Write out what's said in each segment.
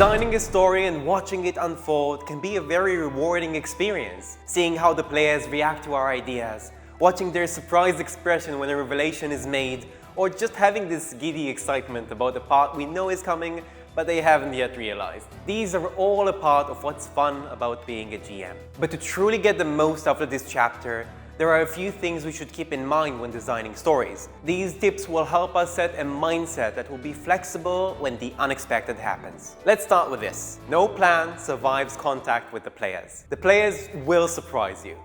Designing a story and watching it unfold can be a very rewarding experience. Seeing how the players react to our ideas, watching their surprised expression when a revelation is made, or just having this giddy excitement about the part we know is coming but they haven't yet realized. These are all a part of what's fun about being a GM. But to truly get the most out of this chapter, there are a few things we should keep in mind when designing stories. These tips will help us set a mindset that will be flexible when the unexpected happens. Let's start with this. No plan survives contact with the players. The players will surprise you.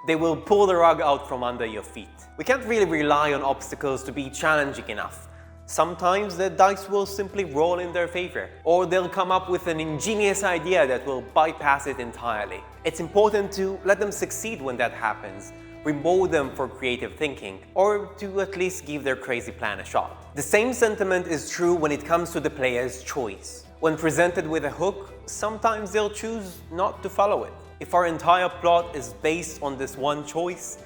They will pull the rug out from under your feet. We can't really rely on obstacles to be challenging enough. Sometimes the dice will simply roll in their favor, or they'll come up with an ingenious idea that will bypass it entirely. It's important to let them succeed when that happens, reward them for creative thinking, or to at least give their crazy plan a shot. The same sentiment is true when it comes to the player's choice. When presented with a hook, sometimes they'll choose not to follow it. If our entire plot is based on this one choice,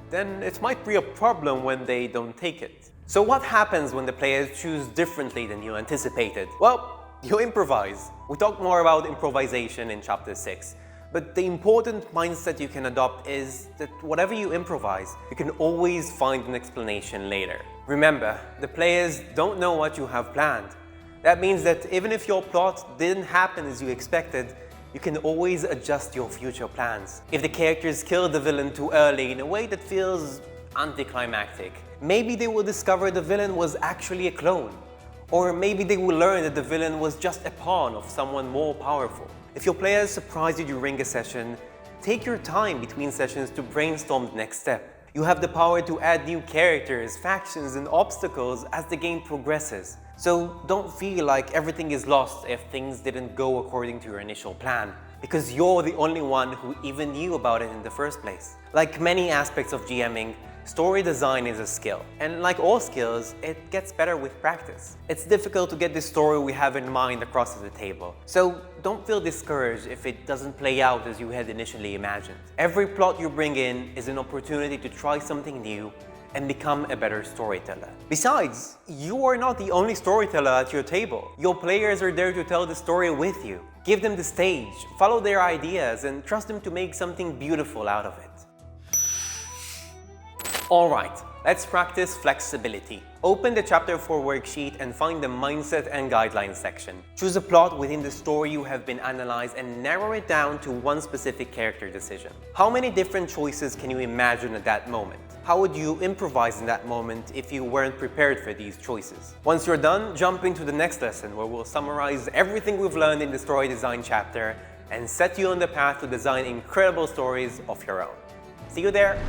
then it might be a problem when they don't take it. So what happens when the players choose differently than you anticipated? Well, you improvise. We talk more about improvisation in chapter 6. But the important mindset you can adopt is that whatever you improvise, you can always find an explanation later. Remember, the players don't know what you have planned. That means that even if your plot didn't happen as you expected, you can always adjust your future plans. If the characters kill the villain too early in a way that feels anticlimactic, maybe they will discover the villain was actually a clone. Or maybe they will learn that the villain was just a pawn of someone more powerful. If your players surprise you during a session, take your time between sessions to brainstorm the next step. You have the power to add new characters, factions, and obstacles as the game progresses. So don't feel like everything is lost if things didn't go according to your initial plan, because you're the only one who even knew about it in the first place. Like many aspects of GMing, story design is a skill, and like all skills, it gets better with practice. It's difficult to get the story we have in mind across the table, so don't feel discouraged if it doesn't play out as you had initially imagined. Every plot you bring in is an opportunity to try something new and become a better storyteller. Besides, you are not the only storyteller at your table. Your players are there to tell the story with you. Give them the stage, follow their ideas, and trust them to make something beautiful out of it. Alright, let's practice flexibility. Open the Chapter 4 worksheet and find the Mindset and Guidelines section. Choose a plot within the story you have been analyzed and narrow it down to one specific character decision. How many different choices can you imagine at that moment? How would you improvise in that moment if you weren't prepared for these choices? Once you're done, jump into the next lesson where we'll summarize everything we've learned in the story design chapter and set you on the path to design incredible stories of your own. See you there!